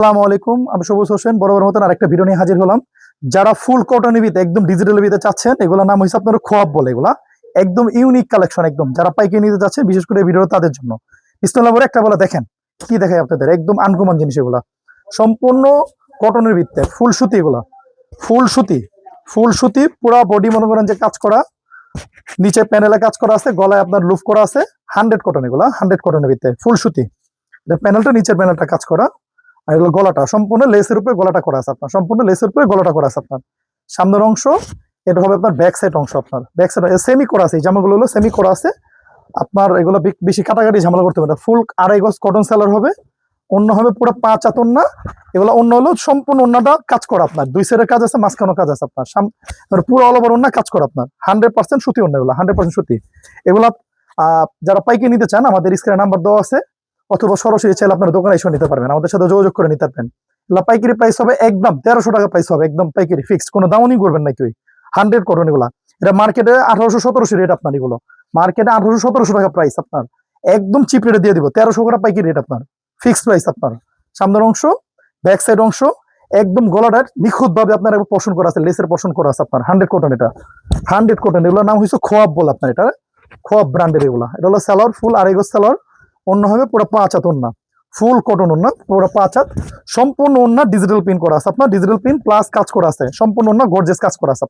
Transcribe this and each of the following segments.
আসসালামু আলাইকুম, আমি সবুজ হোসেন বরাবর মতন আরেকটা ভিডিও নিয়ে হাজির হলাম। যারা ফুল কটনের ভিতরে একদম ডিজিটাল ভিতরে চাচ্ছেন, এগুলোর নাম হচ্ছে আপনার খোয়াব বলে। এগুলা একদম ইউনিক কালেকশন, একদম যারা পাইকারি নিতে যাচ্ছেন বিশেষ করে এই ভিডিও তাদের জন্য। ইসলাম বলে একটা বলে দেখেন কি দেখায় আপনাদের, একদম আনকমন জিনিস এগুলা, সম্পূর্ণ কটনের ভিতরে ফুল সুতি। এগুলা ফুল সুতি, ফুল সুতি পুরা বডি মনে করেন যে কাজ করা, নিচে প্যানেলে কাজ করা আছে, গলায় আপনার লুফ করা আছে। 100 কটন, এগুলা 100 কটনের ভিতরে ফুল সুতি। প্যানেলটা নিচের প্যানেলটা কাজ করা, আর এগুলো গলাটা সম্পূর্ণ লেসের উপরে গলাটা করা আছে আপনার, সম্পূর্ণ লেসের উপরে গলাটা করা আছে আপনার। সামনের অংশ এটা হবে আপনার ব্যাক সাইড অংশ, আপনার ব্যাক সাইড সেমি করা আছে। এই জামাগুলো হলো সেমি করা আছে আপনার, এগুলো বেশি কাটাকাটি ঝামেলা করতে পারে। ফুল 2.5 গজ কটন সেলার হবে, অন্য হবে পুরো 5 হাত ওন্না। এগুলো অন্য হলো সম্পূর্ণ ওন্নাটা কাজ করা আপনার, দুই সাইডের কাজ আছে, মাঝখানেও কাজ আছে আপনার, পুরো অল ওভার ওন্না কাজ করা আপনার। 100% সুতি ওন্না, এগুলো 100% সুতি। এগুলা যারা পাইকারি নিতে চান আমাদের স্ক্রিনে নাম্বার দেওয়া আছে, অথবা সরাসরি চাইলে আপনার দোকানে এসে নিতে পারবেন, আমাদের সাথে যোগাযোগ করে নিতে পারবেন। পাইকারি প্রাইস হবে একদম 1300 টাকা প্রাইস হবে, একদম পাইকারি ফিক্সড, কোনো দামই করবেন না কেউ। 100 কটন এগুলা, এটা মার্কেটে 1800-1700 রেট আপনার, এগুলো মার্কেটে 1800-1700 টাকা প্রাইস আপনার, একদম চিপ রেটে দিয়ে দিব 1300 করে পাইকারি রেট আপনার, ফিক্সড প্রাইস আপনার। সামনের অংশ ব্যাক সাইড অংশ একদম গলাটার নিখুঁত ভাবে আপনার পোষণ করা আছে, লেসের পোষণ করা আছে আপনার। 100 কটন, এটা 100 কটন। এগুলোর নাম হচ্ছে খোয়াব বল আপনার, এটা খোয়াব ব্র্যান্ডের এগুলা। এটা হলো সালোয়ার, ফুল 2.5 গজ সালোয়ার, অন্য হবে পুরো 5 হাত ওন্না, ফুল কটন ওন্না, পুরো 5 হাত, সম্পূর্ণ ওন্না ডিজিটাল প্রিন্ট করা আছে আপনার, ডিজিটাল প্রিন্ট প্লাস কাজ করা আছে, সম্পূর্ণ ওন্না গর্জিয়াস কাজ করা আছে,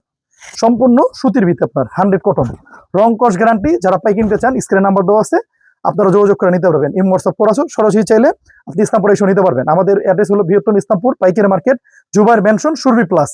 সম্পূর্ণ সুতির ভিতরে আপনার 100 কটন। রং কস গ্যারান্টি। যারা পাই কিনতে চান স্ক্রিনে নাম্বার দেওয়া আছে, আপনারা যোগাযোগ করে নিতে পারবেন। হোয়াটসঅ্যাপ করা আছে, সরাসরি চাইলে আপনি ইসলামপুরে এসে নিতে পারবেন। আমাদের অ্যাড্রেস হলো বৃহত্তম ইসলামপুর পাইকারি মার্কেট, জুবাইর ম্যানশন, সুরভি প্লাস।